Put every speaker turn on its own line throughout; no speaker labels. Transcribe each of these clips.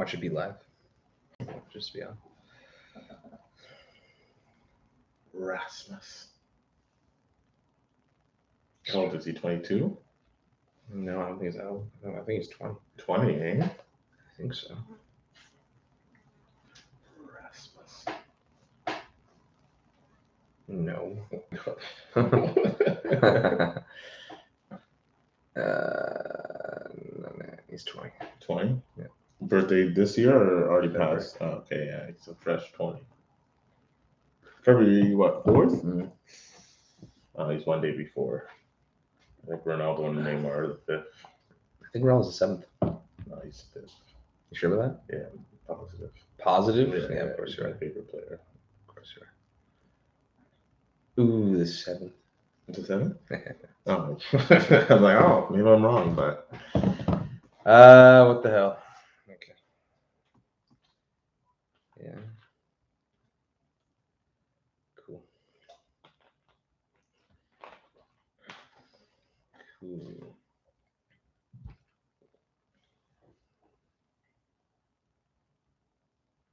watch it be live. Just to be on.
Rasmus. How old is he? 22?
No, I don't think he's out. No, I think he's 20.
20, eh?
I think so.
Rasmus.
No. No, man, he's 20.
20?
Yeah.
Birthday this year or already
February.
passed? Oh, okay, yeah, he's a fresh 20. February, what, 4th?
Mm.
He's one day before. I think Ronaldo and Neymar are the 5th.
I think Ronaldo's the 7th.
No, he's 5th.
You sure about that?
Yeah, positive.
Positive? Yeah, of course
he's
you are.
my favorite player.
Of course you are. Ooh, the 7th.
It's a 7th? Oh. I was like, oh, maybe I'm wrong, but.
What the hell? Okay. Yeah. Cool. Cool.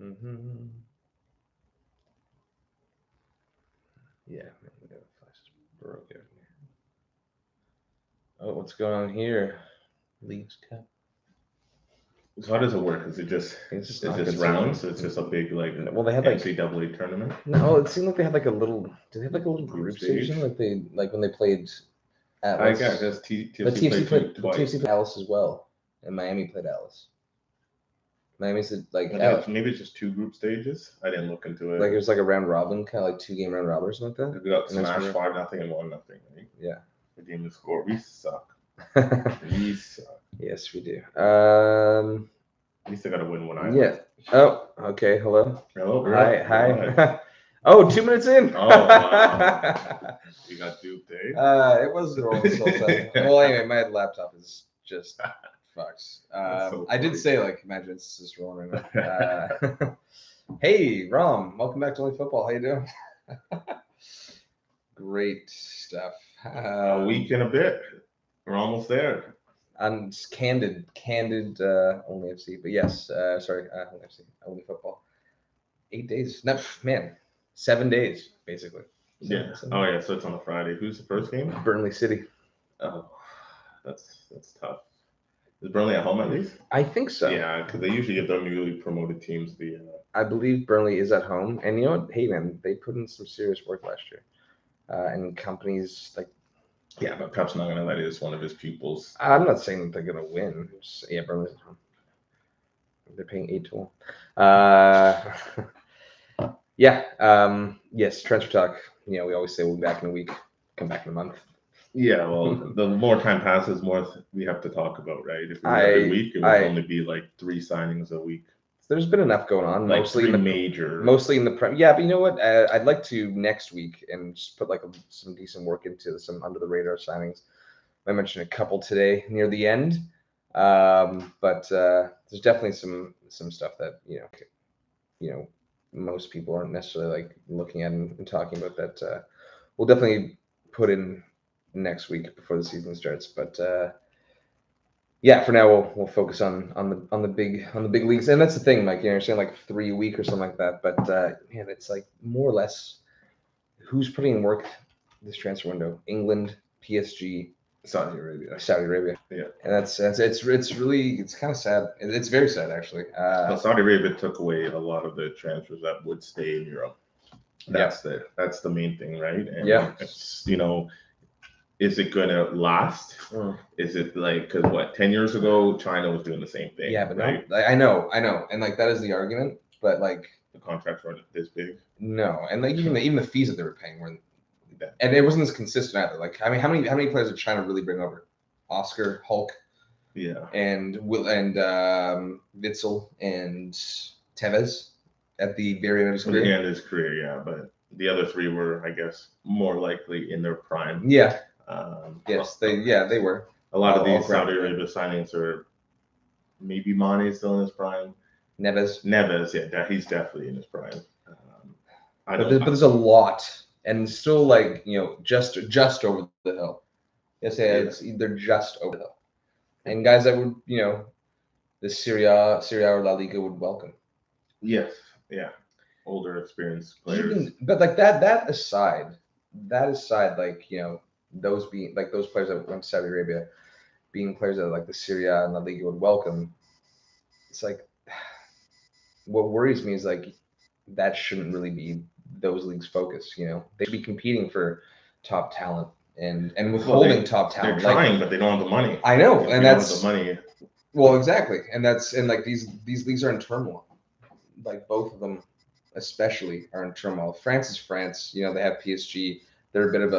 Mm-hmm. Yeah, man, we got a flash broke out here. Oh, what's going on here? Leagues Cup.
So how does it work? Is it just
It's
it's just rounds? So it's just a big like
well, they had like
NCAA tournament.
no. It seemed like they had like a little. Did they have like a little
Group
group stage?
stage?
Like when they played.
I
Atlas.
got because
But
TFC played twice.
TFC played Alice as well, and Miami played Alice. Miami said like
Maybe it's just 2 group stages. I didn't look into it.
like it was like a round robin, kind of like 2-game round robin or something like
We got
and that's
smashed
where-
5-0 and 1-0. Right?
Yeah.
The game to score. We suck. We suck.
Yes, we do.
At least I got to win one.
Yeah. Oh, okay. Hello.
Hello.
Hi. Oh, 2 minutes in.
Oh, wow. You got duped, eh?
It was rolling so fast. Well, anyway, my laptop is just fucks.
So
I did
funny.
say like, imagine it's just rolling right now. Hey, Rom, welcome back to Only Football. How you doing? Great stuff.
A week and a bit. We're almost there.
I'm candid, Only FC, but yes, sorry, Only FC, Only Football. 8 days. No, man, 7 days basically.
Yeah. Oh yeah. So it's on a Friday. Who's the first game?
Burnley City.
Oh, that's tough. Is Burnley at home at least?
I think so.
Yeah, because they usually give their newly promoted teams the.
I believe Burnley is at home, and you know what? Hey man, they put in some serious work last year, and companies like.
Yeah, but Pep's not gonna let it as one of his pupils.
I'm not saying that they're gonna win. Just, yeah, Burnley's at home. They're paying 8-1. Yeah. Yes. Transfer talk. You know, we always say we'll be back in a week. Come back in a month.
Yeah, well, the more time passes, more we have to talk about, right? If it was every week, it would only be like 3 signings a week.
There's been enough going on,
like
mostly
mostly
in the prem. Yeah, but you know what? I'd like to next week and just put like some decent work into some under the radar signings. I mentioned a couple today near the end, but there's definitely some stuff that you know most people aren't necessarily like looking at and talking about that we'll definitely put in next week before the season starts. But yeah, for now we'll focus on the big leagues, and that's the thing, like you're saying like 3 a week or something like that. But man, it's like more or less who's putting in work this transfer window: England, PSG,
Saudi Arabia.
Yeah, and that's it's really kind of sad. It's very sad actually.
Well, Saudi Arabia took away a lot of the transfers that would stay in Europe. That's the main thing, right? And it's, is it gonna last? Is it like, because what, 10 years ago China was doing the same thing?
Yeah, but
right?
No, I know, and like that is the argument, but like
the contracts weren't this big.
No, and like even the fees that they were paying weren't, and it wasn't as consistent either. Like, I mean, how many players did China really bring over? Oscar, Hulk, and Witzel and Tevez at the very end of his career.
At the end of his career, yeah, but the other 3 were, I guess, more likely in their prime.
Yeah. Yes, they were.
A lot of these Saudi Arabia signings are maybe Mane's still in his prime. Neves, yeah, he's definitely in his prime.
But there's a lot, and still like just over the hill. Yes, they're just over the hill, and guys that would the Serie A or La Liga would welcome.
Yes, yeah, older, experienced players.
But like that aside, like those being like those players that went to Saudi Arabia, being players that like the Serie A and La Liga would welcome. It's like what worries me is like that shouldn't really be those leagues' focus. They should be competing for top talent and withholding top talent.
They're trying, but they don't have the money.
I know,
if
and
that's the money.
Well, exactly, and like these leagues are in turmoil. Like both of them, especially, are in turmoil. France is France. They have PSG. They're a bit of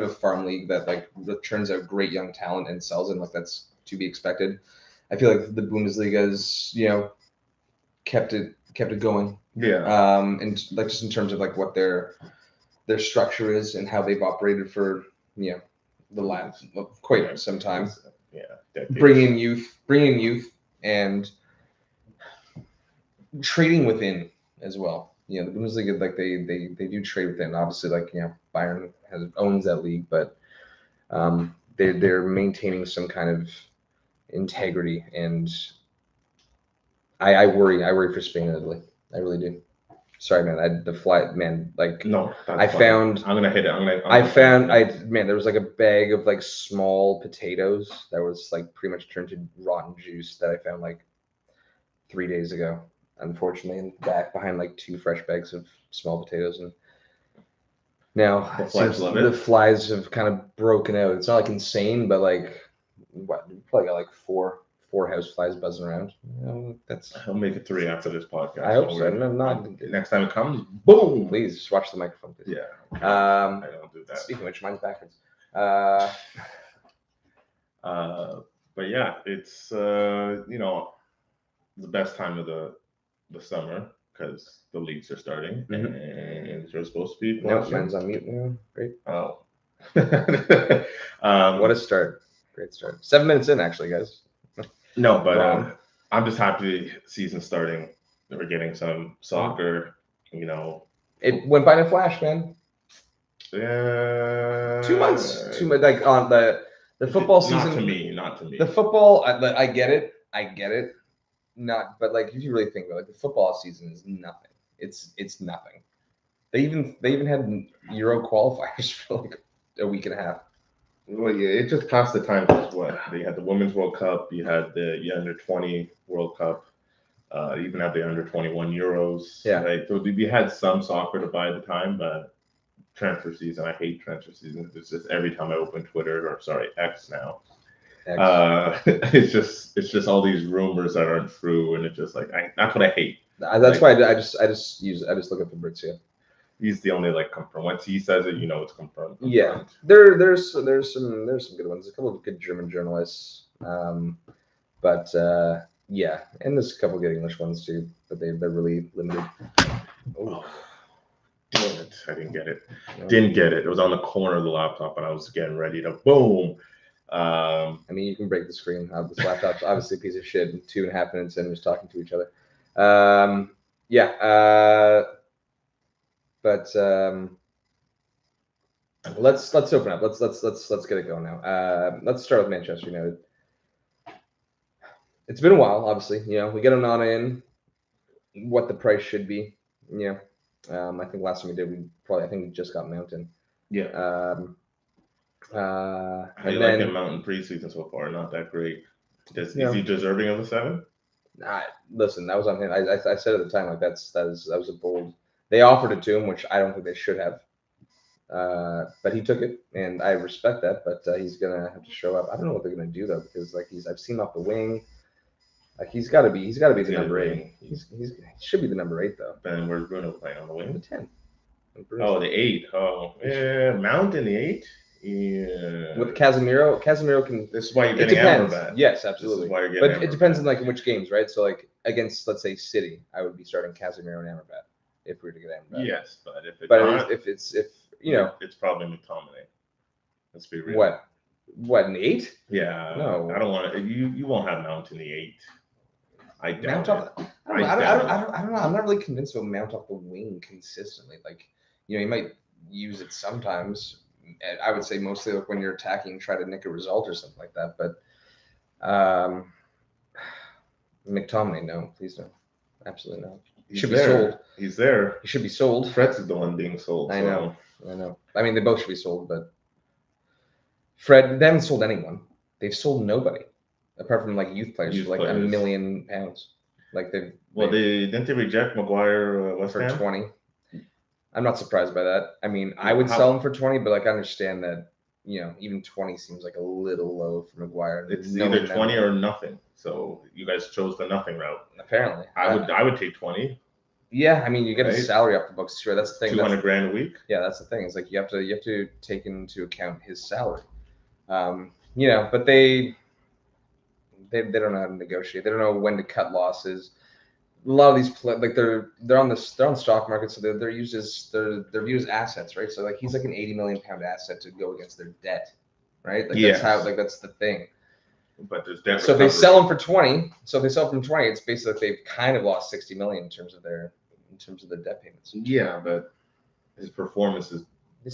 a farm league that like turns out great young talent and sells it. Like that's to be expected. I feel like the Bundesliga is kept it going.
Yeah.
And like just in terms of like what their structure is and how they've operated for the last quite some time.
Yeah.
Bringing youth and trading within as well. The Bundesliga, like they do trade within. Obviously, like Bayern owns that league, but they're maintaining some kind of integrity, and I worry for Spain and Italy. I really do. Sorry, man.
No,
I found.
I'm gonna hit it.
There was like a bag of like small potatoes that was like pretty much turned to rotten juice that I found like 3 days ago. Unfortunately, and back behind like 2 fresh bags of small potatoes, and now the flies have kind of broken out. It's not like insane, but like what? Probably got like four house flies buzzing around.
I'll make it 3 after this podcast.
I hope so.
Next time it comes, boom!
Please just watch the microphone, please.
Yeah.
I
don't do that.
Speaking of which, mine's backwards.
But yeah, it's the best time of the summer because the leagues are starting and you're supposed to be.
No, mine's on mute now. Great.
Oh.
What a start! Great start. 7 minutes in, actually, guys.
No, but I'm just happy season starting. We're getting some soccer.
It went by in a flash, man.
Yeah.
2 months. Like on the football season.
Not to me.
The football, I get it. Not, but like if you really think about it, like the football season is nothing. It's nothing. They even had Euro qualifiers for like a week and a half.
Well, yeah, it just passed the time because what they had the Women's World Cup, you had the under 20 World Cup, you even had the under 21 Euros.
Yeah.
Right? So we had some soccer to buy the time, but transfer season, I hate transfer season. It's just every time I open Twitter X now. It's just all these rumors that aren't true, and it's just like that's what I hate.
That's why I just look at Fabrizio.
He's the only like confirmed. Once he says it, it's confirmed.
Yeah, there's some good ones. A couple of good German journalists, but yeah, and there's a couple of good English ones too, but they're really limited.
Oh, damn it! I didn't get it. Didn't get it. It was on the corner of the laptop, and I was getting ready to boom.
I mean, you can break the screen. This laptop's obviously a piece of shit. And 2.5 minutes in, was talking to each other. Yeah. But let's open up. Let's get it going now. Let's start with Manchester United. It's been a while, obviously. We get Onana in. What the price should be. I think last time we did, I think we just got Mount in.
Yeah. I like him Mount in preseason so far. Not that great. Is he deserving of a 7?
Listen, that was on him. I said at the time like that was a bold. They offered it to him, which I don't think they should have. But he took it, and I respect that. But he's gonna have to show up. I don't know what they're gonna do though, because like I've seen off the wing. Like he's got to be the number 8. He should be the number 8 though.
And where's Bruno playing on the wing?
The 10.
Oh, the 8. Oh, yeah, Mount in the 8. Yeah.
With Casemiro can.
This is why you're getting Amrabat.
Yes, absolutely. But it depends on like in which games, right? So like against, let's say, City, I would be starting Casemiro and Amrabat if we were to get Amrabat.
Yes, but if
it's
probably McTominay. Let's be real.
What an 8?
Yeah.
No,
I don't want to. You won't have Mount in the 8. I doubt it.
I don't know. I'm not really convinced of Mount off the wing consistently. Like you might use it sometimes. I would say mostly like when you're attacking, try to nick a result or something like that. But McTominay, no, please don't. Absolutely not.
He
should be sold.
He's there.
He should be sold.
Fred's is the one being sold.
I know. I mean, they both should be sold, but Fred, they haven't sold anyone. They've sold nobody, apart from like youth players for like £1 million. Like
didn't they reject Maguire West
for
Ham?
20? I'm not surprised by that. I mean, I would sell him for 20, but like I understand that, you know, even 20 seems like a little low for Maguire.
It's either 20 or nothing. So you guys chose the nothing route.
Apparently,
I would take 20.
Yeah, I mean, you get a salary off the books. Sure, that's the thing.
$200,000 a week.
Yeah, that's the thing. It's like you have to take into account his salary. You know, but they don't know how to negotiate. They don't know when to cut losses. A lot of these they're on the stock market, so they're viewed as assets, right? So like he's like an £80 million asset to go against their debt, right? Like that's the thing.
But there's debt.
So they sell him for 20. So if they sell him for 20, it's basically like they've kind of lost 60 million in terms of their debt payments.
Yeah, but his performance is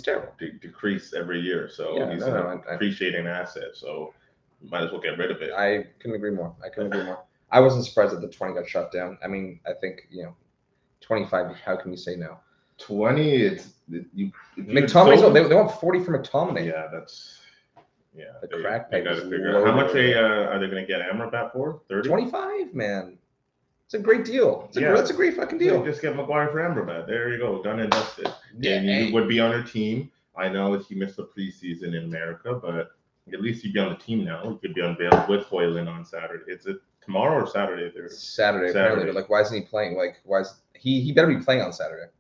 terrible.
Decrease every year, so he's an appreciating asset. So you might as well get rid of it.
I couldn't agree more. I wasn't surprised that the 20 got shut down. I mean, I think 25. How can you say no?
20.
McTominay. They want 40 for McTominay.
Yeah, that's. Yeah,
the crack
they got to figure out how much are they going to get Amrabat for? 30?
25, man. It's a great deal. That's a great fucking deal.
Yeah, just get Maguire for Amrabat. There you go. Done and dusted. Yeah, and you would be on your team. I know he missed the preseason in America, but at least you'd be on the team now. You could be unveiled with Hojlund on Saturday. Is it tomorrow or Saturday?
Saturday. Apparently. But like, why isn't he playing? Like, why is he better be playing on Saturday?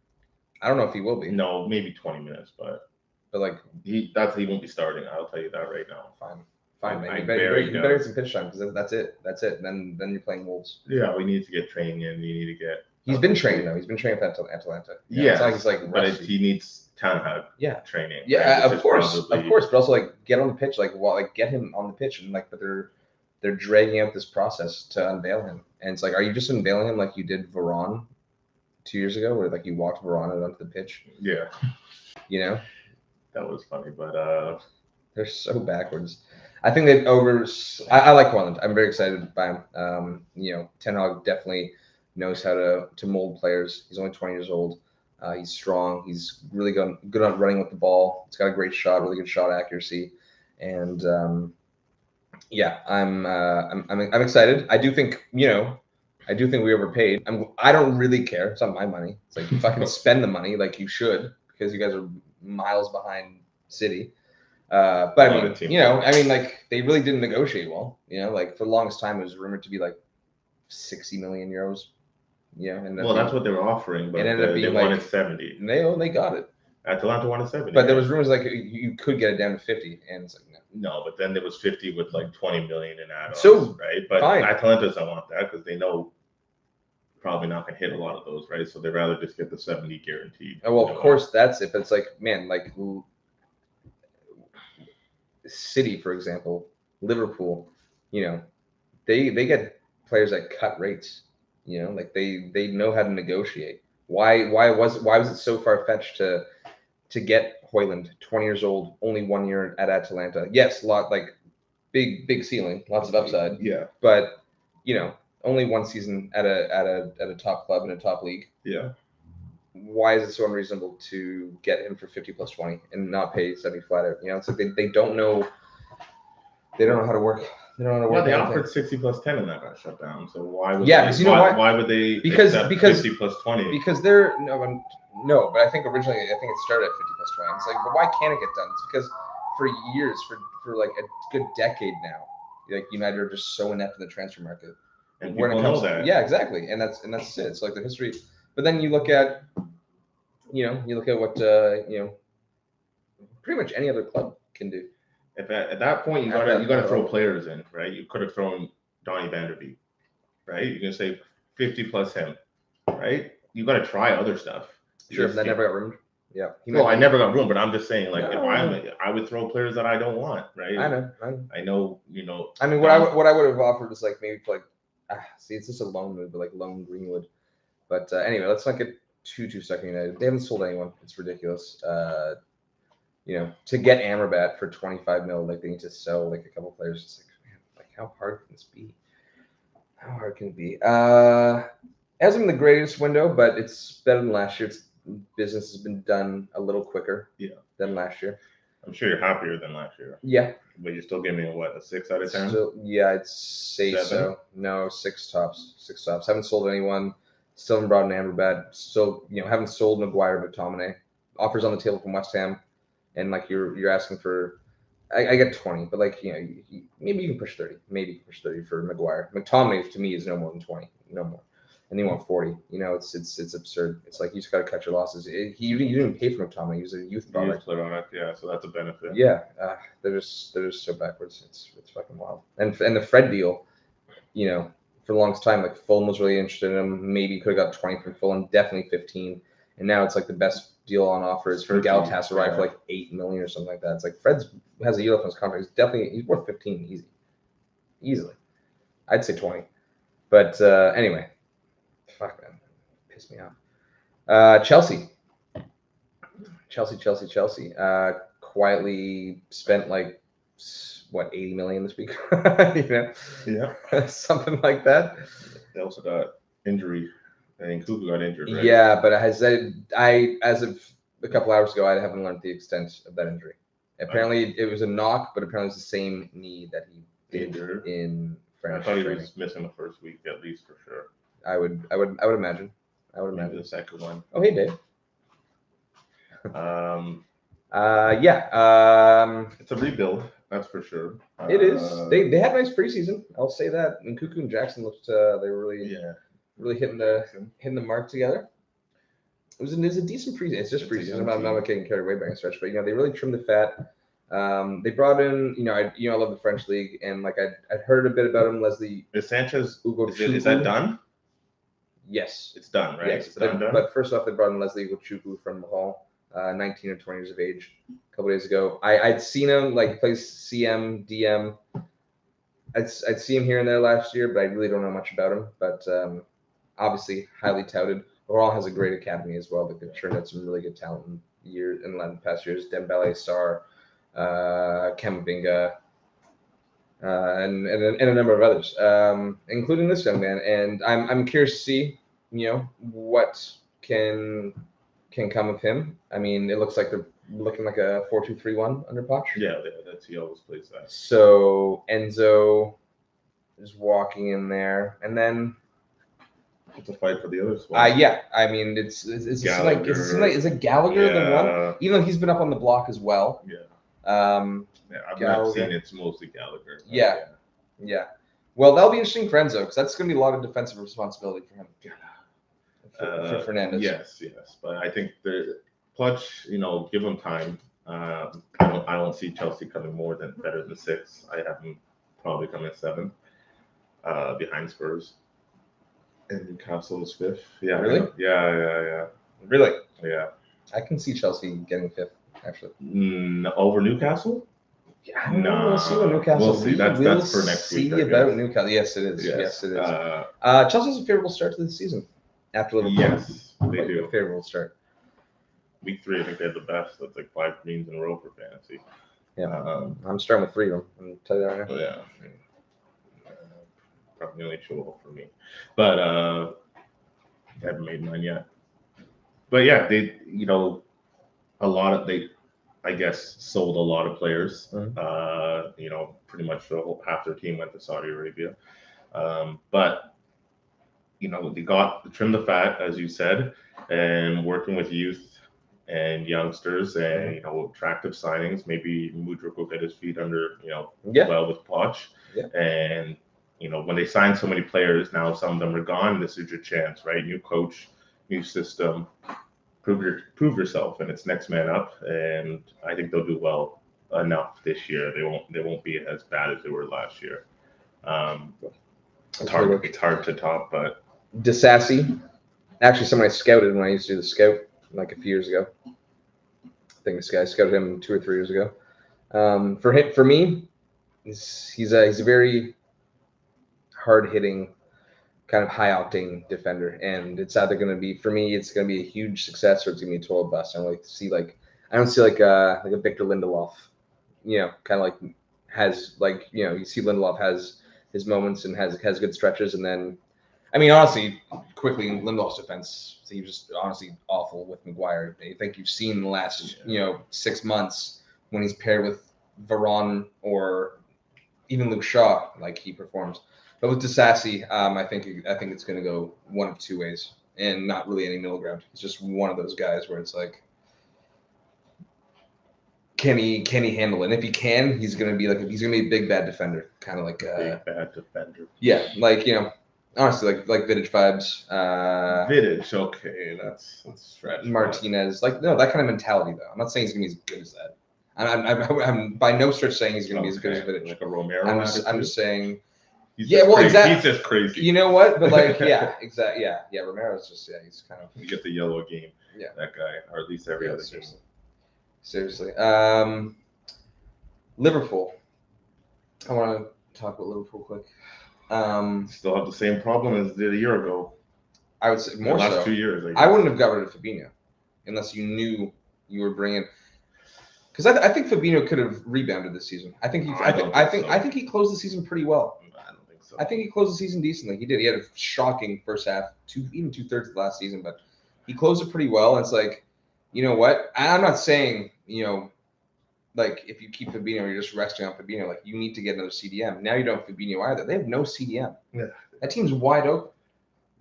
I don't know if he will be.
No, maybe 20 minutes, but like he won't be starting. I'll tell you that right now.
Fine, man. You better get some pitch time because that's it. And then you're playing Wolves.
Yeah, we need to get training in. You need to get.
He's been training though. He's been training for Atalanta.
Yeah,
it's like
but he needs Tanhag.
Yeah,
training.
Yeah, right? Of course. But also like get on the pitch, get him on the pitch, and like, but they're dragging out this process to unveil him. And it's like, are you just unveiling him like you did Varane 2 years ago, where like you walked Varane out onto the pitch?
Yeah,
that
was funny, but
they're so backwards. I think that I like Hojlund. I'm very excited by him. Ten Hag definitely knows how to mold players. He's only 20 years old. He's strong. He's really good on running with the ball. He's got a great shot, really good shot accuracy, and I'm excited. I do think we overpaid. I don't really care. It's not my money. It's like you fucking spend the money like you should, because you guys are miles behind City. But I mean, like they really didn't negotiate well. Like for the longest time, it was rumored to be like 60 million euros. And
that's what they were offering, but they wanted 70.
And they got it.
Atalanta wanted 70.
But there was rumors like you could get it down to 50, and it's like no.
No, but then there was 50 with like 20 million in add-ons,
so,
right? But
fine.
Atalanta doesn't want that because they know probably not going to hit a lot of those, right? So they'd rather just get the 70 guaranteed.
Oh, well, of course that's it. But it's like, man, like City, for example, Liverpool, they get players at cut rates. Like they know how to negotiate. Why was it so far fetched to get Hojlund, 20 years old, only 1 year at Atalanta? Yes, big ceiling, lots of upside.
Yeah,
but only one season at a top club in a top league.
Yeah.
Why is it so unreasonable to get him for 50 plus 20 and not pay 70 flat out? It's like they don't know. They don't know how to work. They don't know how to work.
They offered 60 plus 10 and that got shut down. So why would why would they
accept
50 plus 20?
Because they're no, but I think originally it started at 50 plus 20. It's like, but why can't it get done? It's because for years, for like a good decade now, like United are just so inept in the transfer market.
And people know that.
Yeah, exactly. And that's it. It's like the history. But then you look at what pretty much any other club can do.
If at that point you gotta throw players in, right? You could have thrown Donny van der Beek, right? You're gonna say 50 plus him, right? You gotta try other stuff.
Sure, that never got roomed. Yeah.
I never got room, but I'm just saying, like, if I would throw players that I don't want, right?
I know.
I
mean, what I would have offered is like maybe like, it's just a loan move, but like loan Greenwood. But anyway, let's not get too stuck in United. They haven't sold anyone. It's ridiculous. To get Amrabat for 25 mil, like they need to sell like a couple players. It's like, man, like how hard can this be? How hard can it be? Hasn't been the greatest window, but it's better than last year. Business has been done a little quicker than last year.
I'm sure you're happier than last year.
Yeah.
But you're still giving me a 6 out of 10?
Still, yeah, I'd say
7?
so. No, 6 tops. 6 tops. Haven't sold anyone. Still haven't brought an Amrabat. Still, haven't sold Maguire, McTominay. Offers on the table from West Ham, and like you're asking for, I get 20, but like maybe you can push 30. Maybe you can push 30 for Maguire. McTominay to me is no more than 20, no more. And they want 40. It's absurd. It's like you just got to cut your losses. You didn't even pay for McTominay. He was a youth product.
Yeah, so that's a benefit.
Yeah, they're just so backwards. It's fucking wild. And the Fred deal, for the longest time, like Fulham was really interested in him. Maybe could have got 20 from Fulham, definitely 15. And now it's like the best deal on offer is for Galatasaray for like 8 million or something like that. It's like Fred's has a year left on his contract. He's worth 15 easily. I'd say 20. But anyway, fuck man, pissed me off. Chelsea. Quietly spent like 80 million this week,
Yeah,
something like that.
They also got injury. I think Kuku got injured, right?
Yeah, but as of a couple hours ago, I haven't learned the extent of that injury. Apparently, it was a knock, but apparently it's the same knee that he did in French.
I thought he was missing the first week at least for sure.
I would imagine.
Maybe the second one.
Oh, hey, Dave.
It's a rebuild, that's for sure.
It is. They had a nice preseason. I'll say that. And Kuku and Jackson looked. They were really hitting the mark together. It was a decent preseason. It's just preseason. I'm not getting carried away by a stretch, but they really trimmed the fat. They brought in, I love the French league, and like I'd heard a bit about him. Leslie
is Sanchez. Is that done?
Yes,
it's done, right?
Yes, but first off, they brought in Leslie Ugochukwu from Mahal, 19 or 20 years of age, a couple days ago. I'd seen him like he plays CM, DM. I'd see him here and there last year, but I really don't know much about him. But obviously, highly touted. Mahal has a great academy as well. They've turned out some really good talent in the past years. Dembele, Sarr, Camavinga, and a number of others, including this young man. And I'm curious to see, what can come of him. I mean, it looks like they're looking like a 4-2-3-1 under Poch.
Yeah, that's he always plays that.
So Enzo is walking in there, and then
it's a fight for the other spot.
Yeah, I mean, is it Gallagher the one? Even though he's been up on the block as well.
Yeah.
I've
not seen it's mostly Gallagher.
Yeah. Well, that'll be interesting for Enzo because that's going to be a lot of defensive responsibility for him. For Fernandez.
Yes, but I think the Clutch, give him time. I don't see Chelsea coming better than 6. I have them probably coming 7, behind Spurs. And Newcastle is 5th. Yeah.
Really?
Yeah.
Really?
Yeah.
I can see Chelsea getting 5th, actually.
Over Newcastle?
Yeah, I don't know. We'll see what Newcastle.
We'll see. That's for next week.
See about Newcastle. Yes, it is. Yes, it is. Chelsea has a favorable start to the season after Liverpool.
Yes, they do.
A favorable start.
Week 3, I think they had the best. That's like 5 greens in a row for fantasy.
Yeah. I'm starting with 3 of them. I'm tell you that right now.
Yeah. Probably only show for me, but I haven't made mine yet. But yeah, they I guess sold a lot of players. Mm-hmm. Pretty much half their team went to Saudi Arabia. But they trimmed the fat, as you said, and working with youth and youngsters and attractive signings. Maybe Mudryk will get his feet under well with Poch.
Yeah.
And when they sign so many players now, some of them are gone. This is your chance, right? New coach, new system. Prove yourself, and it's next man up. And I think they'll do well enough this year. They won't be as bad as they were last year. It's hard to top, but
Disassi, actually, someone I scouted when I used to do the scout like a few years ago. I think this guy scouted him 2 or 3 years ago. For me, he's a very hard-hitting, kind of high-octane defender, and it's either going to be, for me, it's going to be a huge success or it's going to be a total bust. I don't see a Victor Lindelof, kind of like has you see Lindelof has his moments and has good stretches, and then, I mean, honestly, quickly in Lindelof's defense, he was just honestly awful with Maguire. I think you've seen the last 6 months when he's paired with Varane or even Luke Shaw, like he performs. But with Disasi, I think it's going to go one of two ways, and not really any middle ground. He's just one of those guys where it's like, can he handle it? And if he can, he's going to be a big bad defender, kind of like
big bad defender.
Yeah, like honestly, like Vidic vibes.
Vidic, okay, that's stretch.
Martinez, that kind of mentality though. I'm not saying he's going to be as good as that. I'm by no stretch saying he's going to be as good as Vidic.
Like a Romero.
I'm just saying.
Exactly. He's just crazy.
You know what? But exactly. Yeah. Romero's just he's kind of.
You get the yellow game.
Yeah.
That guy, or at least every other
seriously.
game.
Seriously. Liverpool. I want to talk about Liverpool quick.
Still have the same problem as did a year ago.
I would say more
the last
so.
2 years.
I wouldn't have got rid of Fabinho unless you knew you were bringing. Because I think Fabinho could have rebounded this season. I think he closed the season pretty well.
I don't think so.
I think he closed the season decently. He did. He had a shocking first half, even 2/3 of the last season, but he closed it pretty well. And it's like, you know what? I'm not saying, like if you keep Fabinho, you're just resting on Fabinho. Like you need to get another CDM. Now you don't have Fabinho either. They have no CDM.
Yeah.
That team's wide open.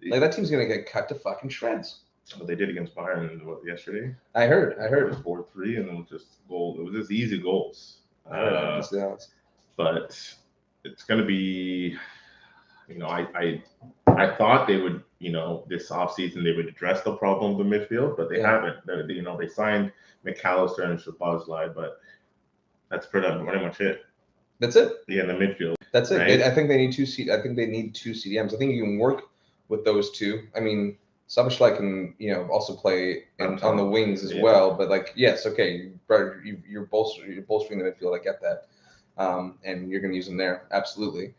Like that team's gonna get cut to fucking shreds.
What they did against Bayern yesterday.
I heard.
It was 4-3, and it was just goal. It was just easy goals. But it's gonna be, I thought they would, this offseason they would address the problem of the midfield, but they haven't. They signed McAllister and Szoboszlai, but that's pretty much it.
That's it.
Yeah, in the midfield.
That's it. Right? I think they need two CDMs. I think you can work with those two. I mean, Szoboszlai can, also play on the wings as well. But yes, okay, you're bolstering the midfield. I get that, and you're going to use them there, absolutely.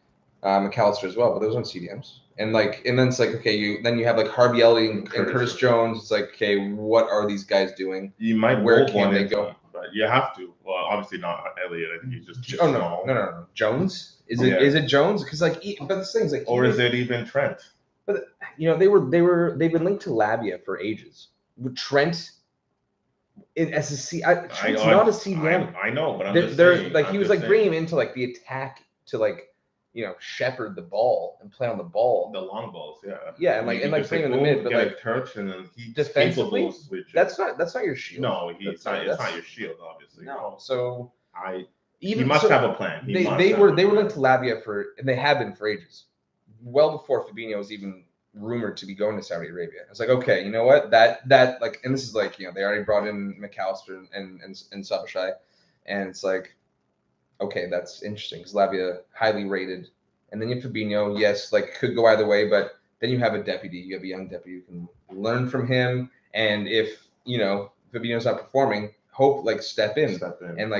McAllister as well, but those aren't CDMs. And then it's like, okay, then you have like Harvey Elliott and Curtis Jones. It's like, okay, what are these guys doing?
You might
where can they go?
But you have to. Well, obviously not Elliott. I think he's just.
No. Jones? Is it Jones? Because but this thing's like.
Or is it even Trent?
But they've been linked to Lavia for ages. With Trent, Trent's not a CDM.
I know, but I'm just saying.
He was bringing him into the attack to shepherd the ball and play on the ball.
The long balls, yeah.
Yeah, and playing in the mid, but
get a touch and then he
defensively. That's not your shield.
No, it's not your shield, obviously.
No, so
he must have a plan.
They were linked to Lavia and they have been for ages. Well before Fabinho was even rumored to be going to Saudi Arabia. I was like, okay, you know what? That and this is they already brought in McAllister and Szoboszlai, and it's like, okay, that's interesting because Lavia highly rated, and then you have Fabinho, yes, could go either way, but then you have a deputy, you have a young deputy who can learn from him, and if Fabinho's not performing, step in. And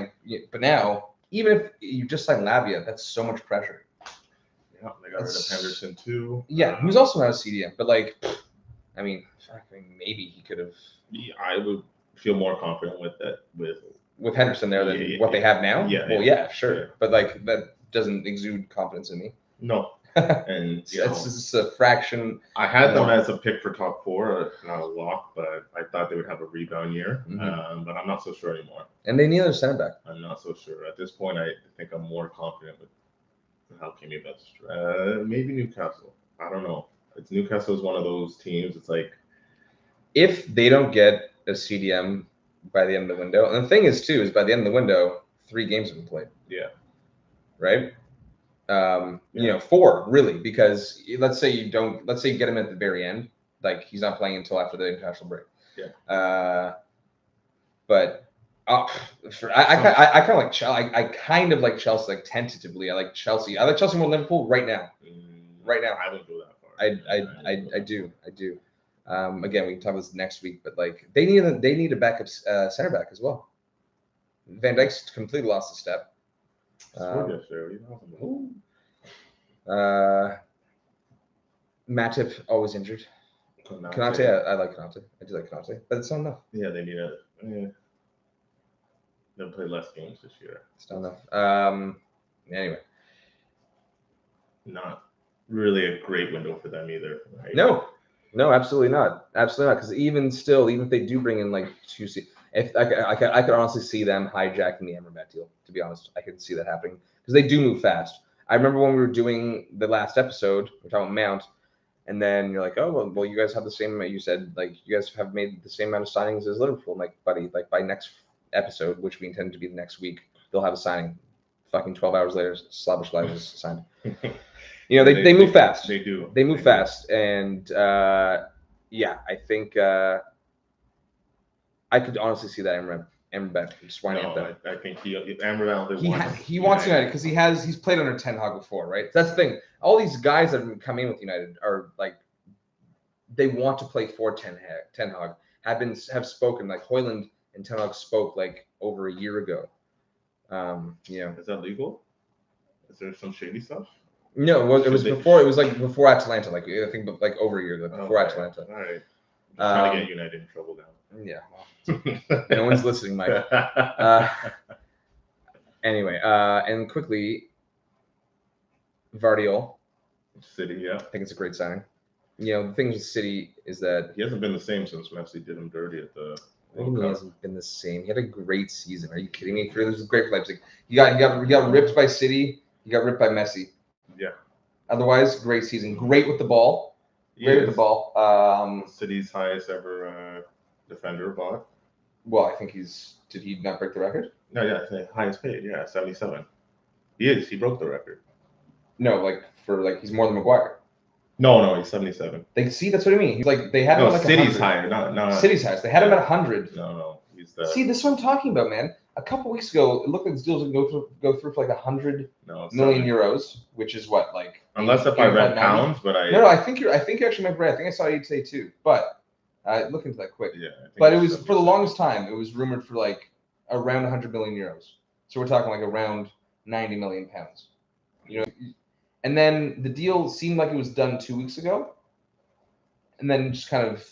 but now even if you just sign Lavia, that's so much pressure.
Yeah, they got rid of Henderson too.
Yeah, who's also not a CDM, but maybe he could have.
Yeah, I would feel more confident with that
with Henderson there than what they have now.
Yeah.
Well, yeah, sure, yeah. But that doesn't exude confidence in me.
No, and
it's just a fraction.
I had them as a pick for top 4, not a lock, but I thought they would have a rebound year.
Mm-hmm.
But I'm not so sure anymore.
And they need another center back.
I'm not so sure at this point. I think I'm more confident with. How can you bet? Maybe Newcastle. I don't know. Newcastle is one of those teams. It's like
if they don't get a CDM by the end of the window, and the thing is too, is by the end of the window, 3 games have been played.
Yeah.
Right. 4 really, because let's say you get him at the very end, he's not playing until after the international break.
Yeah.
But. I kind of like Chelsea. I kind of like Chelsea, tentatively. I like Chelsea. I like Chelsea more than Liverpool right now. Right now,
I wouldn't go that far.
I do. Again, we can talk about this next week, but they need a backup center back as well. Van Dijk's completely lost a step. Matip always injured. Konate, I like Konate. I do like Konate, but it's not enough.
Yeah, they need They'll play less games this year.
It's not enough. Anyway,
not really a great window for them either. Right?
No, absolutely not. Absolutely not. Because even if they do bring in like if I could honestly see them hijacking the Amrabat deal. To be honest, I could see that happening because they do move fast. I remember when we were doing the last episode, we're talking about Mount, and then you're like, oh well, you guys have the same. You said like you guys have made the same amount of signings as Liverpool. I'm like, buddy, like by next episode, which we intend to be the next week, they'll have a signing. Fucking 12 hours later, Slavoj is signed. They move fast.
They do.
They move fast, and yeah, I think I could honestly see that Amrabat just winding up there.
I think Amrabat
he wants United because he's played under Ten Hag before, right? That's the thing. All these guys that have come in with United are like they want to play for Ten Hag. Have spoken like Hojlund and Ten Hag spoke like over a year ago.
Is that legal? Is there some shady stuff?
No, it was before. It was like before Atalanta. Like I think, like over a year ago before Atalanta.
All right. Trying to get United in trouble now.
Yeah. Well, no one's listening, Mike. Anyway, and quickly, Gvardiol.
City, yeah.
I think it's a great signing. The thing with City is that
he hasn't been the same since Messi did him dirty at the.
He hasn't been the same. He had a great season. Are you kidding me? It was great for Leipzig. He got ripped by City. He got ripped by Messi.
Yeah.
Otherwise, great season. Great with the ball. With the ball.
City's highest ever defender bought.
Well, I think did he not break the record?
No, yeah, highest paid. Yeah, 77. He is. He broke the record.
No, he's more than Maguire.
No, he's 77.
That's what I mean. He's like they had him like
City's
100.
higher, not
City's highest. They had him at 100.
No, he's
See, this is what I'm talking about, man. A couple weeks ago, it looked like this deal was going to go through for like 100 million euros, which is what
unless if I read pounds, but
No, I think you actually might read. I think I saw you today too, but look into that quick.
Yeah,
but it was for the longest time. It was rumored for like around 100 million euros. So we're talking like around 90 million pounds. And then the deal seemed like it was done 2 weeks ago, and then just kind of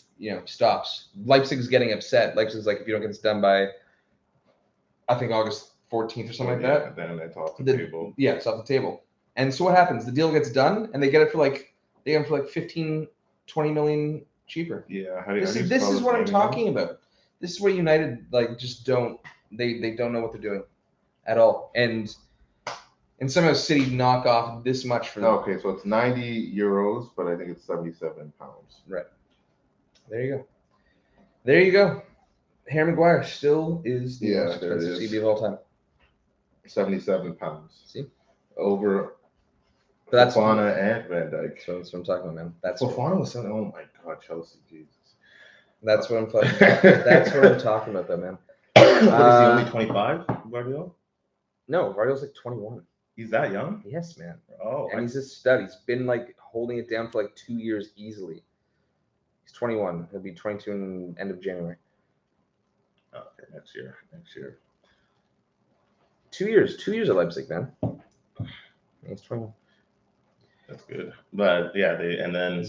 stops. Leipzig's getting upset. Leipzig's like, if you don't get this done by, I think August 14th or something like that.
Then it's off the table.
Yeah, it's off the table. And so what happens? The deal gets done, and they get it for like 15, 20 million cheaper.
Yeah.
This is what I'm talking about. This is where United just don't they don't know what they're doing at all. And somehow City knock off this much for them.
Okay, so it's 90 euros, but I think it's 77 pounds.
Right. There you go. Harry Maguire still is the most expensive CB of all time.
77 pounds.
See?
Over Fofana and Van Dijk.
So that's what I'm talking about, man.
Fofana was saying, oh my God, Chelsea, Jesus.
That's what I'm talking about. That's what I'm talking about, though, man.
What is he, only 25, Gvardiol?
No, Gvardiol's like 21.
He's that young?
Yes, man.
Oh.
And he's a stud. He's been holding it down for 2 years easily. He's 21. He'll be 22 in the end of January.
Okay, next year.
2 years. 2 years at Leipzig, man. He's 21.
That's good. But yeah, and then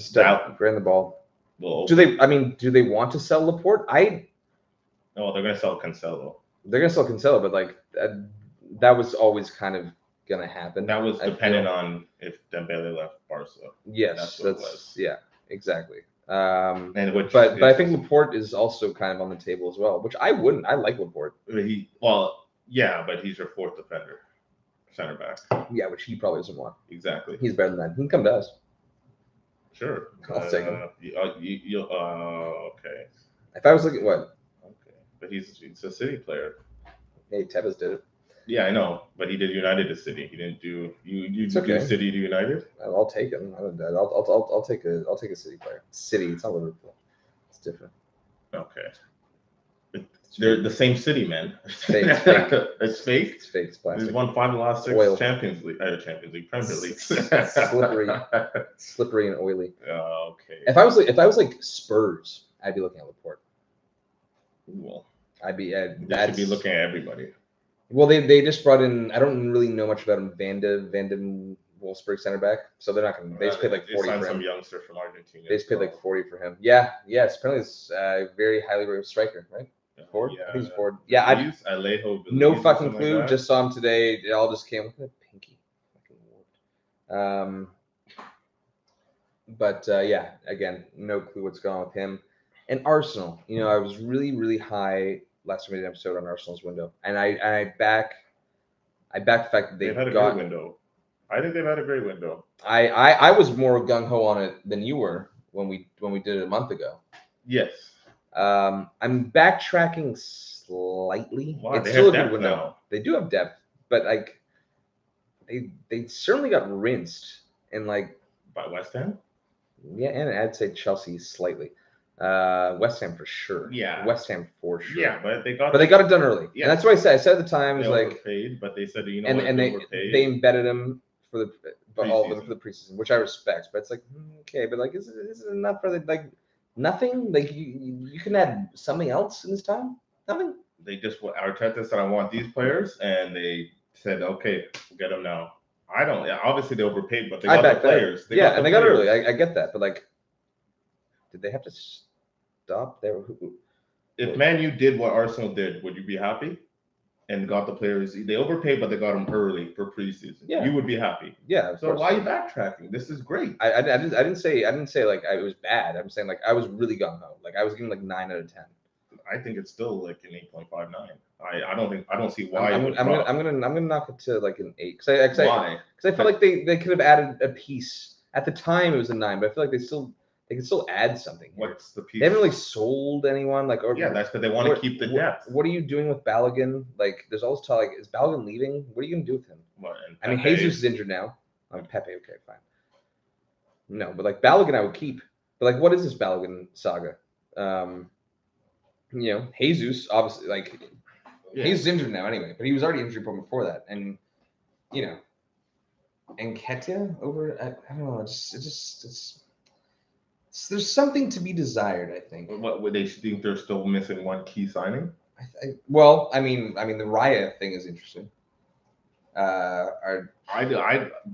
ran the ball.
Well,
do they want to sell Laporte?
No, they're gonna sell Cancelo.
They're gonna sell Cancelo, but that was always kind of gonna happen.
That was dependent on if Dembele left Barca.
Yes, that's what it was. Yeah, exactly. But I think Laporte is also kind of on the table as well, which I wouldn't. I like Laporte.
But he's your fourth defender, center back.
Yeah, which he probably doesn't want.
Exactly.
He's better than that. He can come to us.
Sure.
I'll take him.
Okay.
If I was looking, what?
Okay, but he's a City player.
Hey, Tevez did it.
Yeah, I know, but he did United to City. He didn't do you do City to United.
I'll take him. I'll take a City player. City, it's not Liverpool. It's different.
Okay. They're the same city, man.
It's fake.
It's fake.
It's fake. It's plastic.
He's won 5 of the last 6 Champions League, Premier League.
Slippery and oily.
Okay.
If I was like Spurs, I'd be looking at Laporte.
Well,
I'd be.
They should be looking at everybody.
Well, they just brought in. I don't really know much about him. Van den Wolfsburg center back. So they're not going to. They just paid like 40 for him.
Some youngster from Argentina.
They just paid like 40 for him. Yeah. Yes. Apparently, it's a very highly rated striker, right? Forward?
Yeah.
I think he's forward. Yeah.
Alejo.
No fucking clue. Just saw him today. It all just came. Look at that pinky. Fucking warped. But yeah, again, no clue what's going on with him. And Arsenal, I was really, really high last week's episode on Arsenal's window, and I back the fact that
they've had a great window. I think they've had a great window.
I was more gung ho on it than you were when we did it a month ago.
Yes.
I'm backtracking slightly.
Wow,
it's
they
still
have
a good
depth
window.
now.
They do have depth, but like they certainly got rinsed and like
By West Ham.
Yeah, and I'd say Chelsea slightly. West Ham for sure.
Yeah.
West Ham for sure.
Yeah, but they got
it done early. Yeah. And that's what I said. I said at the time,
they
is like
overpaid, but they said
they embedded him for all of them for the preseason, which I respect. But it's like okay, but like is it enough for like nothing? Like you can add something else in this time? Nothing.
They just Arteta said I want these players, and they said okay, we'll get them now. I don't. Obviously, they overpaid, but they got the players.
They got it early. I get that, but like, did they have to stop there?
If Man U did what Arsenal did, would you be happy? And got the players. They overpaid, but they got them early for preseason. Yeah, you would be happy.
Yeah.
So why are you backtracking? This is great.
I didn't say like it was bad. I'm saying like I was really gung ho. Like I was giving like 9 out of 10.
I think it's still like an 8.59. I don't see why.
I'm gonna knock it to like an 8. Why? Because I felt like they could have added a piece. At the time it was a 9, but I feel like they can still add something.
What's the piece?
They haven't really sold anyone. Like,
yeah, that's because they want to keep the depth.
What are you doing with Balogun? Like, there's always talk. Like, is Balogun leaving? What are you gonna do with him? I mean, Jesus is injured now. Pepe, okay, fine. No, but like Balogun, I would keep. But like, what is this Balogun saga? Jesus, obviously, like he's injured now anyway, but he was already injured before that, and and Ketia over. I don't know. It's there's something to be desired, I think.
What would they think they're still missing one key signing?
Well, I mean, the Raya thing is interesting. That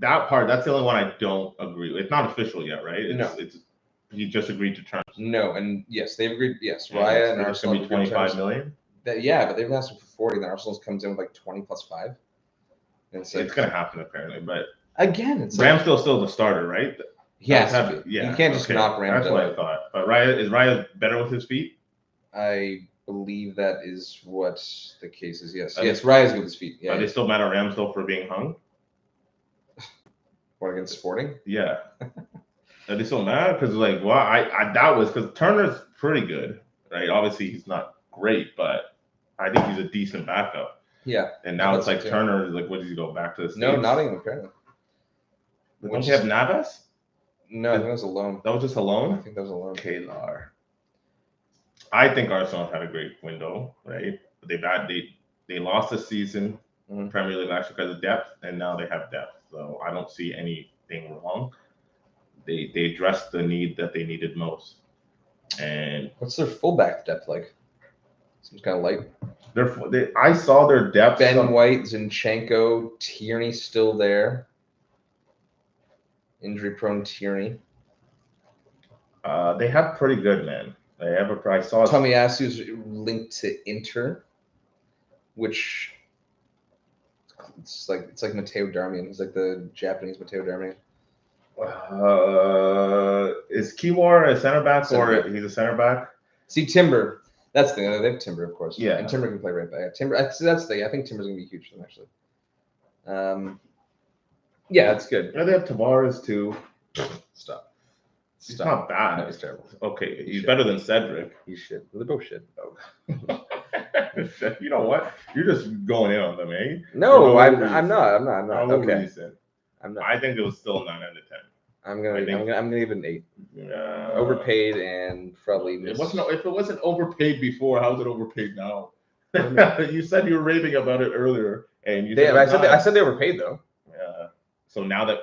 part. That's the only one I don't agree with. It's not official yet, right? It's he just agreed to terms.
No, and yes, they've agreed. Yes, Raya and Arsenal
going to be 25 million.
But they've asked for 40. And Arsenal comes in with like 20 plus 5. And
it's going to happen apparently, but
again, it's
Ramsdale's still the starter, right?
Yeah, you can't just knock Ramsdale.
That's what I thought. But Raya better with his feet?
I believe that is what the case is. Yes, Raya's good with his feet. Yeah.
Are they still mad at Ramsdale for being hung?
What, against Sporting?
Yeah. Are they still mad? Because like, well, that was because Turner's pretty good, right? Obviously, he's not great, but I think he's a decent backup.
Yeah.
And now it's like Turner is like, what does he go back to the States?
No, Nottingham apparently.
But don't they have Navas?
No, I think that was a loan.
That was just a loan?
I think that was a loan.
Klar. I think Arsenal had a great window, right? They lost the season, Premier League actually because of depth, and now they have depth. So I don't see anything wrong. They addressed the need that they needed most. And
what's their fullback depth like? Seems kind of light.
I saw their depth.
Ben White, Zinchenko, Tierney still there. Injury-prone Tierney.
They have pretty good men. They have I saw
Tomiyasu's linked to Inter, which it's like Matteo Darmian. He's like the Japanese Matteo Darmian.
Is Kiwar a center back or he's a center back?
See, Timber. That's the thing. They have Timber, of course.
Yeah.
And Timber can play right back. Timber. That's the thing. I think Timber's gonna be huge for them actually. Yeah, that's good.
Yeah, they have Tavares too.
Stop.
He's not bad.
No, he's terrible.
Okay, he's better than Cedric.
He's shit. They're both shit.
You know what? You're just going in on them, eh?
No, I'm not. Okay.
Reason.
I'm not.
I think it was still 9 out of 10.
I'm gonna give it an 8.
Yeah.
Overpaid and probably missed.
If it wasn't overpaid before, how's it overpaid now? You said you were raving about it earlier, and you said
I said they overpaid though.
Yeah. So now that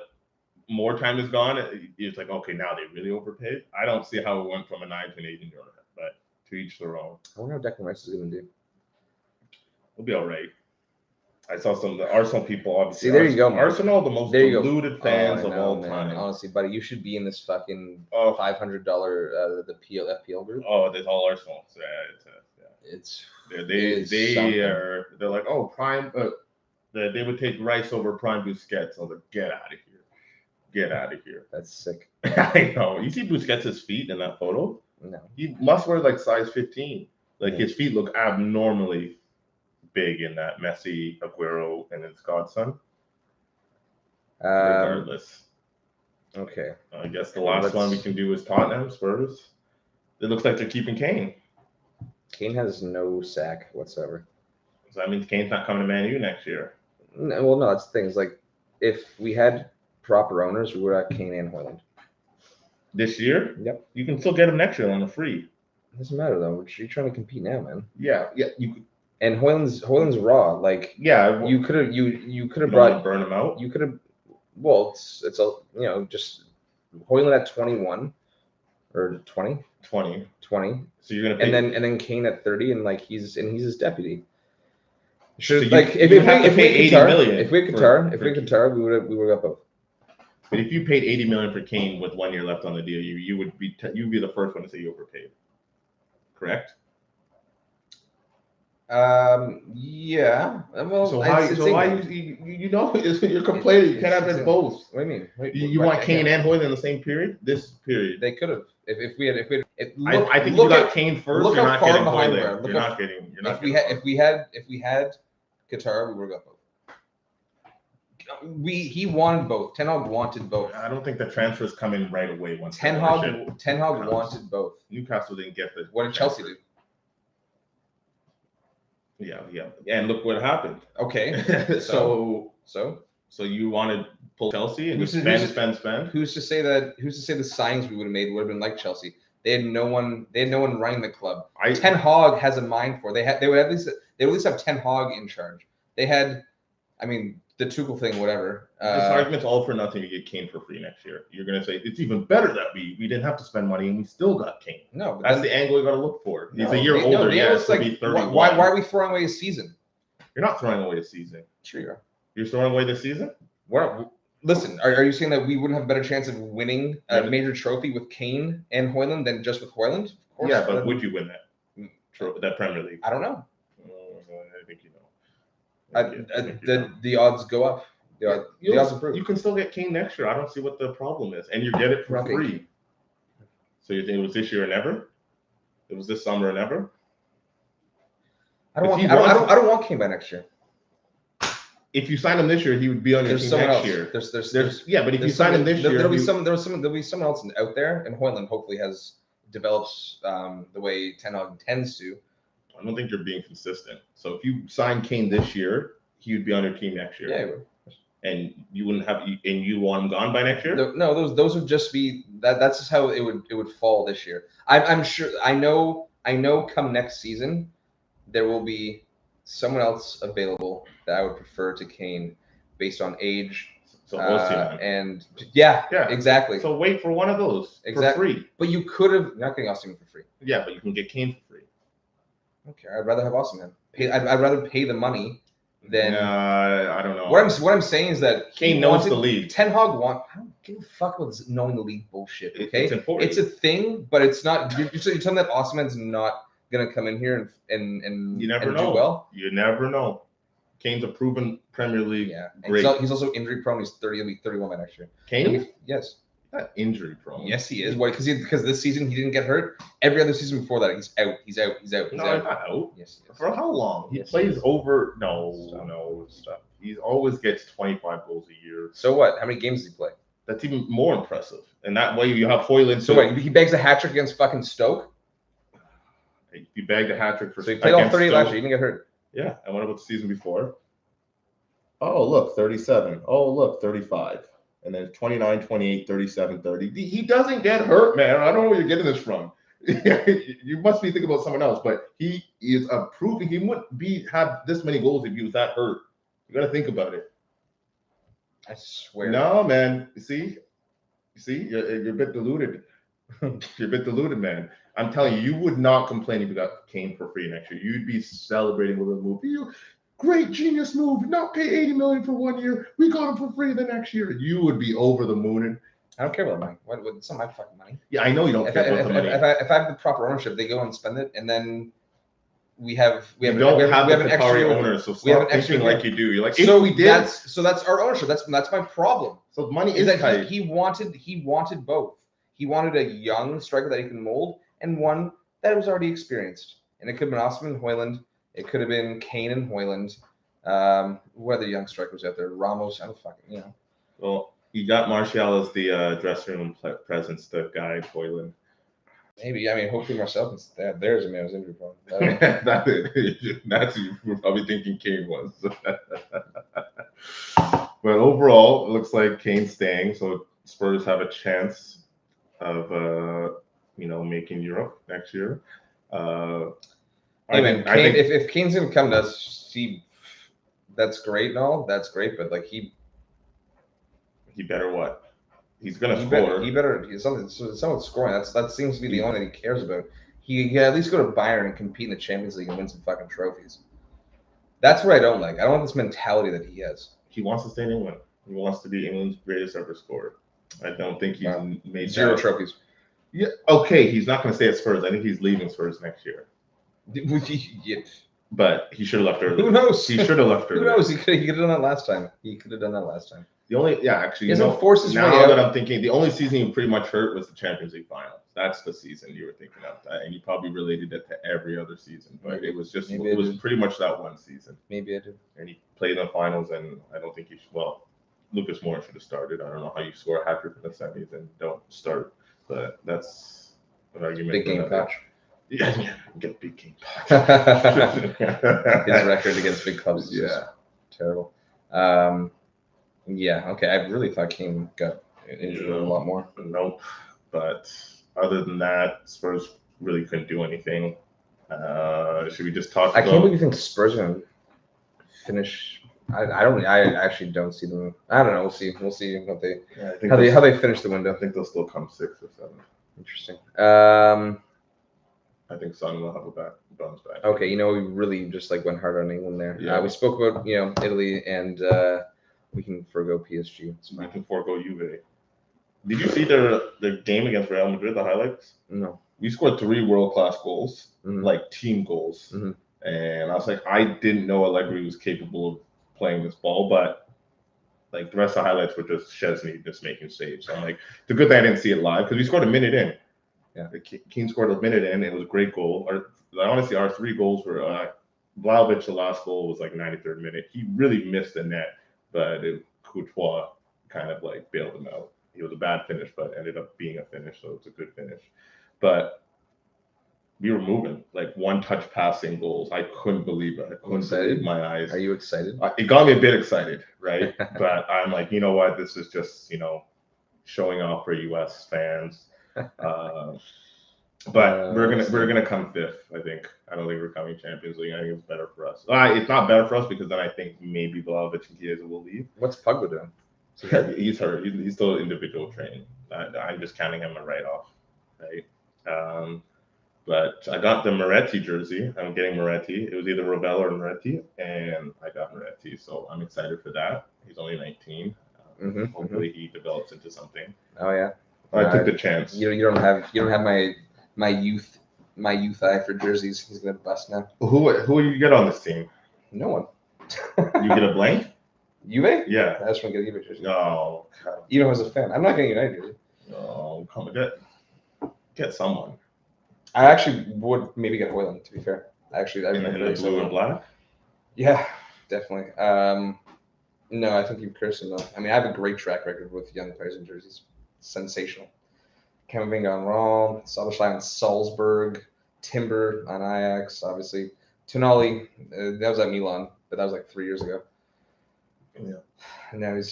more time is gone, it's like, okay, now they really overpaid. I don't see how it went from a 9 to an 8 in Jordan, but to each their own.
I wonder how Declan Rice is going to do.
We'll be all right. I saw some of the Arsenal people, obviously.
See, there you go, man.
Arsenal, the most deluded fans of all
time.
Man.
Honestly, buddy, you should be in this fucking $500 the FPL group.
Oh, there's all Arsenal. So, they're like, oh, Prime. They would take Rice over Prime Busquets. I was like, get out of here. Get out of here.
That's sick.
I know. You see Busquets' feet in that photo?
No.
He must wear like size 15. Like his feet look abnormally big in that Messi, Aguero, and his godson. Regardless.
Okay.
I guess the last one we can do is Tottenham, Spurs. It looks like they're keeping Kane.
Kane has no sack whatsoever.
So that means Kane's not coming to Man U next year.
No, well, no, that's the thing. It's like, if we had proper owners, we would have Kane and Hojlund.
This year?
Yep.
You can still get him next year on a free.
It doesn't matter, though. You're trying to compete now, man.
Yeah.
And Hojlund's raw. Like, you could have brought
burn him out.
You could have. Well, it's a just Hojlund at 21 or 20.
20. So you're gonna
pay, and then Kane at 30, and like he's his deputy.
So if we had 80 million,
if we had Qatar, we would have both.
But if you paid 80 million for Kane with 1 year left on the deal, you would be the first one to say you overpaid. Correct?
Yeah. Well,
so why you're complaining? You can't have it both.
What do you mean?
You want Kane and Hojlund in the same period? This period.
They could have. If we had.
I think you got Kane first.
Look how far behind we are.
You're not getting.
If we had Qatar, we would have got both. He wanted both. Ten Hag wanted both.
I don't think the transfers come in right away. Once
Ten Hag wanted both.
Newcastle didn't get this.
What did Chelsea do?
Yeah. And look what happened.
Okay. So
you want to pull Chelsea and spend?
Who's to say the signings we would have made would have been like Chelsea? They had no one running the club. Ten Hag has a mind for. They would at least have Ten Hag in charge. They had, the Tuchel thing, whatever.
This argument's all for nothing to get Kane for free next year. You're gonna say it's even better that we didn't have to spend money and we still got Kane.
No,
that's the angle you got to look for. He's a year older.
It's like, be 31. Why are we throwing away a season?
You're not throwing away a season.
Sure you are.
You're throwing away the season?
Listen, are you saying that we wouldn't have a better chance of winning a major trophy with Kane and Hojlund than just with Hojlund? Of course.
Yeah, but would you win that Premier League?
I don't know.
I think you know.
The odds go up. The odds improve.
You can still get Kane next year. I don't see what the problem is, and you get it for free. So you think it was this year or never? It was this summer or never?
I don't want Kane by next year.
If you sign him this year, he would be on your team next year. But if you sign him this year, there'll be someone else out there, and Hojlund hopefully develops the way Ten Hag intends to. I don't think you're being consistent. So if you sign Kane this year, he would be on your team next year.
Yeah, he would.
And you wouldn't have, and you want him gone by next year?
No, those would just be that's just how it would fall this year. I'm sure. I know. Come next season, there will be someone else available that I would prefer to Kane, based on age.
So we'll see.
And yeah, exactly.
So wait for one of those for free.
But you could have not getting Osimhen for free.
Yeah, but you can get Kane for free.
Okay, I'd rather have Osimhen. I'd rather pay the money than.
I don't know.
What I'm saying is that
Kane knows the league.
Ten Hag I don't give a fuck about this knowing the league bullshit. Okay,
it's important.
It's a thing, but it's not. You're telling that Osimhen's not gonna come in here and
you never know.
Do well.
You never know. Kane's a proven Premier League.
Yeah,
great.
He's also injury prone. He's 30. He'll be 31 by next year.
Kane?
Yes.
Not injury prone.
Yes, he is. Why? Because this season he didn't get hurt. Every other season before that, he's out. He's out.
No, he's not out.
Yes, he is.
For how long? He plays over. No. Stop. He always gets 25 goals a year.
So what? How many games does he play?
That's even more impressive. And that way you have Hojlund.
So wait, he bags a hat trick against fucking Stoke.
He bagged a hat trick for.
So he played all 30 last year. He didn't get hurt.
Yeah. And what about the season before? Oh, look, 37. Oh, look, 35. And then 29, 28, 37, 30. He doesn't get hurt, man. I don't know where you're getting this from. You must be thinking about someone else, but he is proving he wouldn't have this many goals if he was that hurt. You got to think about it.
I swear.
No, man. You see, you're a bit deluded. You're a bit deluded, man. I'm telling you, you would not complain if you got Kane for free next year. You'd be celebrating with a move. Great genius move. Not pay 80 million for 1 year. We got him for free the next year. You would be over the moon. And
I don't care about money. It's not my fucking money.
Yeah, I know you don't care about the money.
If I have the proper ownership, they go and spend it, and then we have an extra
owner. So stop thinking like you do. You're like,
so we did. That's our ownership. That's my problem.
So money
is that
tight.
he wanted both. He wanted a young striker that he can mold and one that was already experienced. And it could have been Osman Hojlund. It could have been Kane and Hojlund. What other young strikers out there? Ramos. I don't fucking
Well, you got Martial as the dressing room presence, the guy Hojlund.
Maybe. I mean, hopefully Marcel can. There's a man who's injury prone.
That's you were probably thinking Kane was. But overall, it looks like Kane's staying, so Spurs have a chance of making Europe next year.
Hey man, Kane, if Kane's gonna come to us, that's great and all. That's great, but like he
better what? He's gonna score.
He better. Someone scoring. That seems to be the only thing he cares about. He can at least go to Bayern and compete in the Champions League and win some fucking trophies. That's what I don't like. I don't want this mentality that he has.
He wants to stay in England. He wants to be England's greatest ever scorer. I don't think he's made
zero trophies.
Yeah, okay. He's not going to stay at Spurs. I think he's leaving Spurs next year.
Yeah.
But he should have left early.
Who knows?
He should have left early.
Who knows? He could have done that last time.
The only, actually,
now
that I'm thinking, the only season he pretty much hurt was the Champions League final. That's the season you were thinking of, and you probably related it to every other season, but it was pretty much that one season.
Maybe I did.
And he played in the finals, and I don't think he should. Well, Lucas Moura should have started. I don't know how you score a hat trick in the semis and don't start, but that's an argument.
Big game patch.
Yeah, get big game patch.
His record against big clubs is terrible. Yeah, okay. I really thought Kane got injured a lot more.
Nope. But other than that, Spurs really couldn't do anything. Should we just talk about...
I can't believe you think Spurs are going to finish... I actually don't see them... I don't know. We'll see what how they finish the window.
I think they'll still come 6th or 7th.
Interesting.
I think Son will have a bounce back.
Okay, we really just went hard on England there.
Yeah.
We spoke about Italy, and we can forego PSG.
We can forego Juve. Did you see their game against Real Madrid? The highlights?
No.
We scored 3 world-class goals,
mm-hmm.
Team goals,
mm-hmm.
and I was like, I didn't know Allegri was capable of playing this ball, but the rest of the highlights were just Szczesny just making saves. So I'm like, it's a good thing I didn't see it live because we scored a minute in.
Yeah,
Keane scored a minute in. It was a great goal. Honestly, our 3 goals were Vlahovic. The last goal was 93rd minute. He really missed the net, but Courtois kind of bailed him out. It was a bad finish, but ended up being a finish, so it's a good finish. But we were moving, one-touch passing goals. I couldn't believe it. I couldn't believe my eyes.
Are you excited?
It got me a bit excited, right? But I'm like, you know what? This is just, showing off for U.S. fans. But we're gonna come 5th, I think. I don't think we're coming Champions League. I think it's better for us. It's not better for us because then I think maybe Vlahovic and Chiesa will leave.
What's Pogba doing?
He's hurt. He's still individual training. I'm just counting him a write-off, right? But I got the Moretti jersey. I'm getting Moretti. It was either Rovella or Moretti, and I got Moretti. So I'm excited for that. He's only 19. Hopefully he develops into something.
Oh yeah.
I took the chance.
You don't have my youth eye for jerseys. He's gonna bust now.
Who will you get on this team?
No one.
You get a blank?
Juve?
Yeah.
I just want to get a Juve jersey.
No.
Even as a fan, I'm not getting a United jersey.
No, come on, get someone.
I actually would maybe get Hojlund, to be fair.
In the blue and black?
Yeah, definitely. No, I think you've cursed him though. I mean, I have a great track record with young players in jerseys. Sensational. Camavinga on Rome, Soboslai on Salzburg, Timber on Ajax, obviously. Tonali, that was at Milan, but that was 3 years ago.
Yeah.
And now he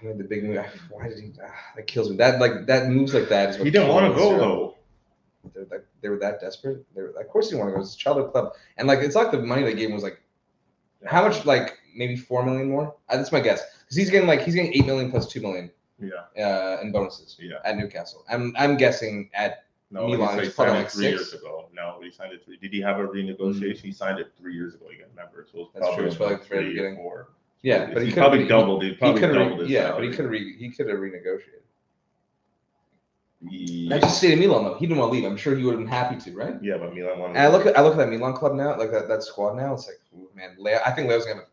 made the big move. Why did he? That kills me. That moves like that is what
he didn't want to go though.
They were that desperate. Of course he didn't want to go. It's a childhood club, and it's the money they gave him was how much? Maybe 4 million more. That's my guess because he's getting 8 million plus 2 million.
Yeah.
In bonuses.
Yeah.
At Newcastle. I'm guessing at Milan.
He signed it 3 years ago. No, he signed it 3. Did he have a renegotiation? He signed it 3 years ago. You got remember. So
that's true. It's probably 3 or 4. Yeah, but
he probably doubled. He probably doubled his
salary. But he could have renegotiated. I just stayed in Milan though. He didn't want to leave. I'm sure he would have been happy to, right?
Yeah, but Milan wanted.
And I look at that Milan club now, that squad now. It's ooh, man, I think Leo's gonna have a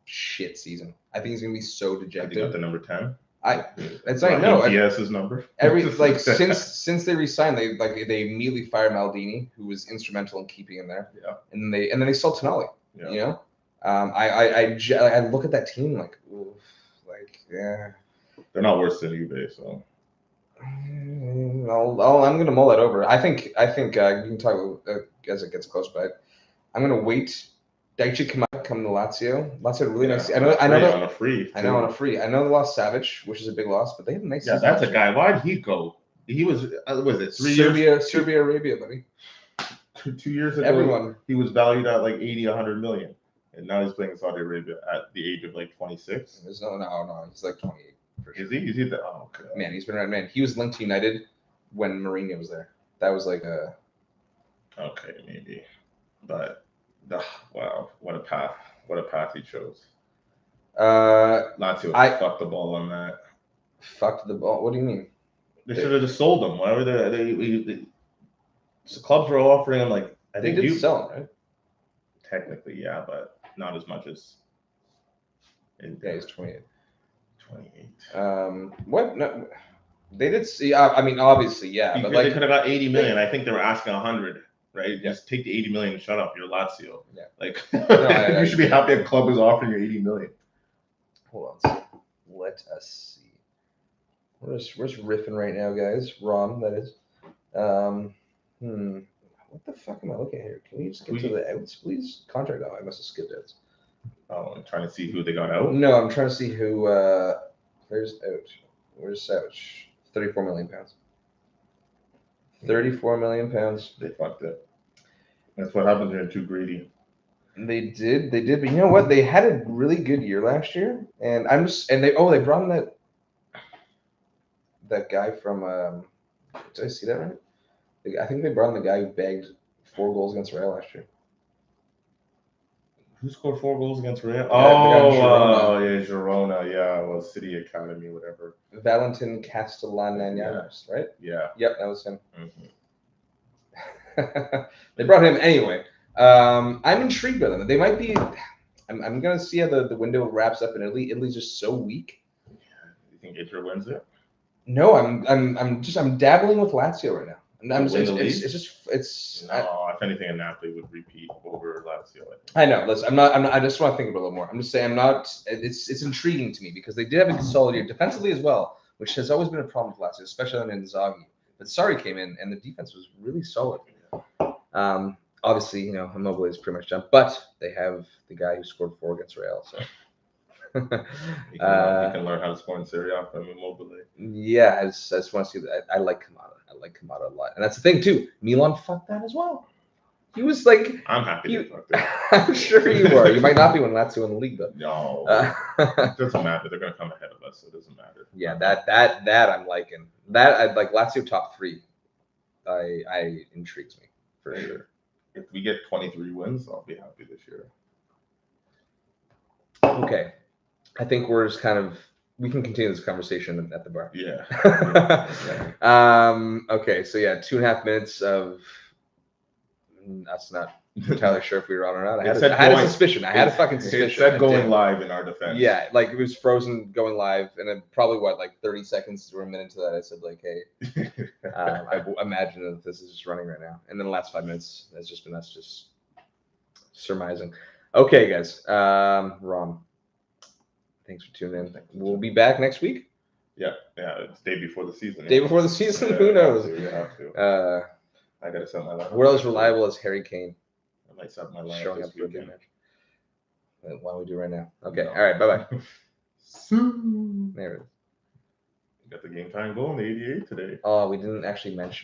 shit season. I think he's gonna be so dejected.
You got the number 10.
It's like no.
DS's number.
Since they resigned, they immediately fired Maldini, who was instrumental in keeping him there.
Yeah.
And then they sold Tonali.
Yeah.
You know, I look at that team like, oof, like yeah.
They're not worse than Juve, so.
I'm gonna mull that over. I think you can talk as it gets close, but I'm gonna wait. Daichi come to Lazio. Lazio really nice. I know
on a free.
I know on a free. I know they lost Savage, which is a big loss, but they have a nice.
Yeah, that's a guy. Why'd he go? He was it 3
years? Serbia, Arabia, buddy.
2 years ago,
everyone.
He was valued at like 80, 100 million, and now he's playing in Saudi Arabia at the age of like 26.
There's no, he's like 28. For sure.
Is he? Is he? Oh, okay.
Man, he's been around. Man, he was linked to United when Mourinho was there. That was like a.
Okay, maybe, but. Wow, what a path he chose. Lazio fucked the ball on that.
Fucked the ball. What do you mean?
They should have just sold him. Why were they so clubs were offering him like I think
they did sell him, right?
Technically, yeah, but not as much as.
Yeah, he's 28.
28.
What? No, they did see. I mean, obviously, yeah,
because
but
they could have got 80 million. I think they were asking 100. Right,
yeah.
Just take the 80 million and shut up. You're Lazio.
Yeah,
like you should be happy a club is offering you 80 million.
Hold on, let us see. Where's riffing right now, guys? Ron, that is. What the fuck am I looking at here? Can we just get to the outs, please? Contract. Oh, I must have skipped outs.
Oh, I'm trying to see who they got out.
No, I'm trying to see who. Where's out? Where's out? 34 million pounds. 34 million pounds.
They fucked it. That's what happens when you're too greedy.
They did, but you know what? They had a really good year last year, and they brought in that guy from. Did I see that right? I think they brought in the guy who bagged 4 goals against Real last year.
Who scored 4 goals against Real?
Girona.
Girona. Yeah, well, City Academy, whatever.
Valentin Castellanos, right?
Yeah.
Yep, that was him. Mm-hmm. They brought him anyway. I'm intrigued by them. They might be. I'm gonna see how the window wraps up in Italy. Italy's just so weak.
Yeah. You think Inter wins it?
No, I'm dabbling with Lazio right now.
If anything, a Napoli would repeat over Lazio.
I know. Listen, I just want to think about it a little more. I'm just saying, I'm not. It's intriguing to me because they did have a solid year defensively as well, which has always been a problem with Lazio, especially under Inzaghi. But Sarri came in, and the defense was really solid. Obviously, Immobile is pretty much done, but they have the guy who scored 4 against Real, so.
He can learn how to score in Serie A from Immobile.
Yeah, I just want to see that. I like Kamada. I like Kamada a lot, and that's the thing too. Milan fucked that as well. He was like,
I'm happy they fucked it.
I'm sure you are. You might not be when Lazio in the league, though.
No, it doesn't matter. They're gonna come ahead of us, so it doesn't matter.
Yeah, that I'm liking. That I'd like Lazio top 3. I intrigues me for sure.
If we get 23 wins, I'll be happy this year.
Okay. I think we're just we can continue this conversation at the bar.
Yeah.
Okay. So yeah, 2.5 minutes of. That's not entirely sure if we were on or not. I had a suspicion. I had a fucking suspicion.
It said going live in our defense.
Yeah, like it was frozen going live, and then probably 30 seconds or a minute into that, I said like, hey, I imagine that this is just running right now. And then the last 5 minutes has just been us just surmising. Okay, guys. Ron. Thanks for tuning in. We'll be back next week.
Yeah, it's day before the season.
Day before the season? Yeah, who knows?
You have to. I gotta set my life.
We're as reliable as Harry Kane.
I might set my life
showing up for a good match. Why don't we do it right now? Okay. All right. Bye bye. There it is.
Got the game time going. The 88 today.
Oh, we didn't actually mention.